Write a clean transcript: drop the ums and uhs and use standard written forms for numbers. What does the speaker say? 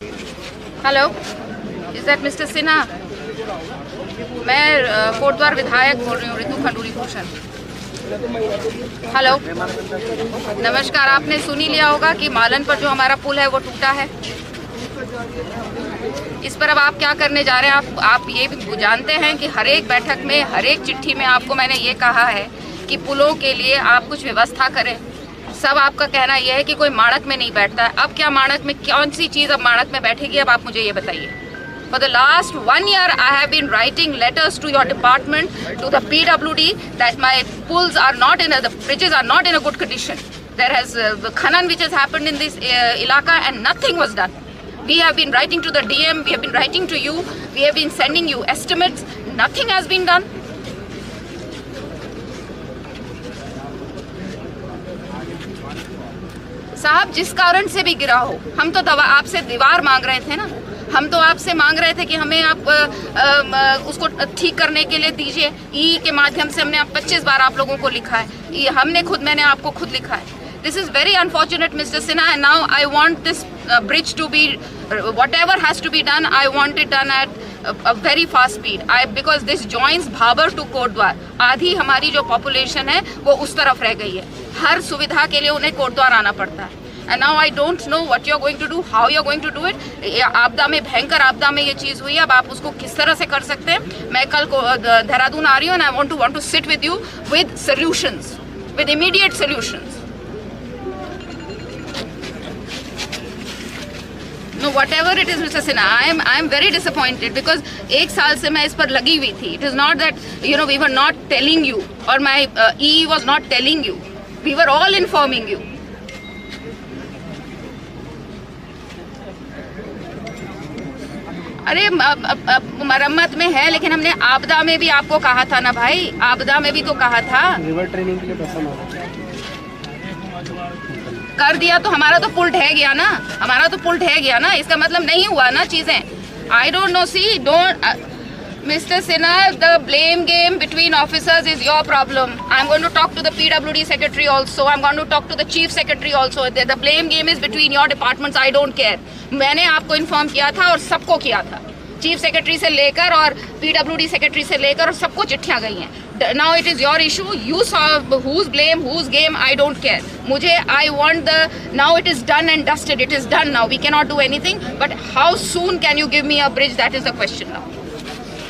Hello, is that mister Sinha? मैं कोटद्वार विधायक बोल रही हूँ, ऋतु खंडूरी भूषण। हेलो, नमस्कार। आपने सुन ही लिया होगा कि मालन पर जो हमारा पुल है वो टूटा है। इस पर अब आप क्या करने जा रहे हैं? आप ये भी जानते हैं कि हर एक बैठक में, हर एक चिट्ठी में आपको मैंने ये कहा है कि पुलों के लिए आप कुछ व्यवस्था करें। सब आपका कहना यह है कि कोई माणक में नहीं बैठता है। अब क्या माणक में, कौन सी चीज़ अब माणक में बैठेगी? अब आप मुझे ये बताइए। For the last 1 year, I have been writing letters to your department, to the PWD, that my pools are not in, the bridges are not in a good condition. There has the khanan which has happened in this ilaka and nothing was done. We have been writing to the DM, we have been writing to you, we have been sending you estimates, nothing has been done. साहब, जिस कारण से भी गिरा हो, हम तो दवा आपसे दीवार मांग रहे थे ना। हम तो आपसे मांग रहे थे कि हमें आप उसको ठीक करने के लिए दीजिए। ई के माध्यम से हमने 25 बार आप लोगों को लिखा है। मैंने आपको खुद लिखा है। This is very unfortunate mister Sinha, and now I want this bridge to be, whatever has to be done, I want it done at a very fast speed. Because this joins Bhabar to Kotdwar. आधी हमारी जो population है वो उस तरफ रह गई है। हर सुविधा के लिए उन्हें कोटद्वार आना पड़ता है। And now I don't know what you're going to do, how you're going to do it. आपदा में, भयंकर आपदा में ये चीज़ हुई है। अब आप उसको किस तरह से कर सकते हैं? मैं कल को देहरादून आ रही हूँ, and I want to sit with you with solutions, with immediate solutions. No, whatever it is, Mr. Sinha, I am very disappointed because 1 साल से मैं इस पर लगी हुई थी. It is not that we were not telling you, or my EE was not telling you. We were all informing you. अरे मरम्मत में है, लेकिन हमने आपदा में भी आपको कहा था ना भाई, आपदा में भी तो कहा था। रिवर ट्रेनिंग के लिए पैसा मांगा कर दिया तो हमारा तो पुल ढह गया ना, हमारा तो पुल ढह गया ना। इसका मतलब नहीं हुआ ना चीजें। I don't know, see don't mister Sinha, the blame game between officers is your problem. I am going to talk to the PWD secretary also, I am going to talk to the chief secretary also. The blame game is between your departments, I don't care. मैंने आपको inform किया था और सबको किया था, chief secretary से लेकर और PWD सेक्रेटरी से लेकर, और सबको चिट्ठियां गई हैं। Now it is your issue. You solve whose blame, whose game. I don't care. I want now it is done and dusted. It is done now. We cannot do anything. But how soon can you give me a bridge? That is the question now.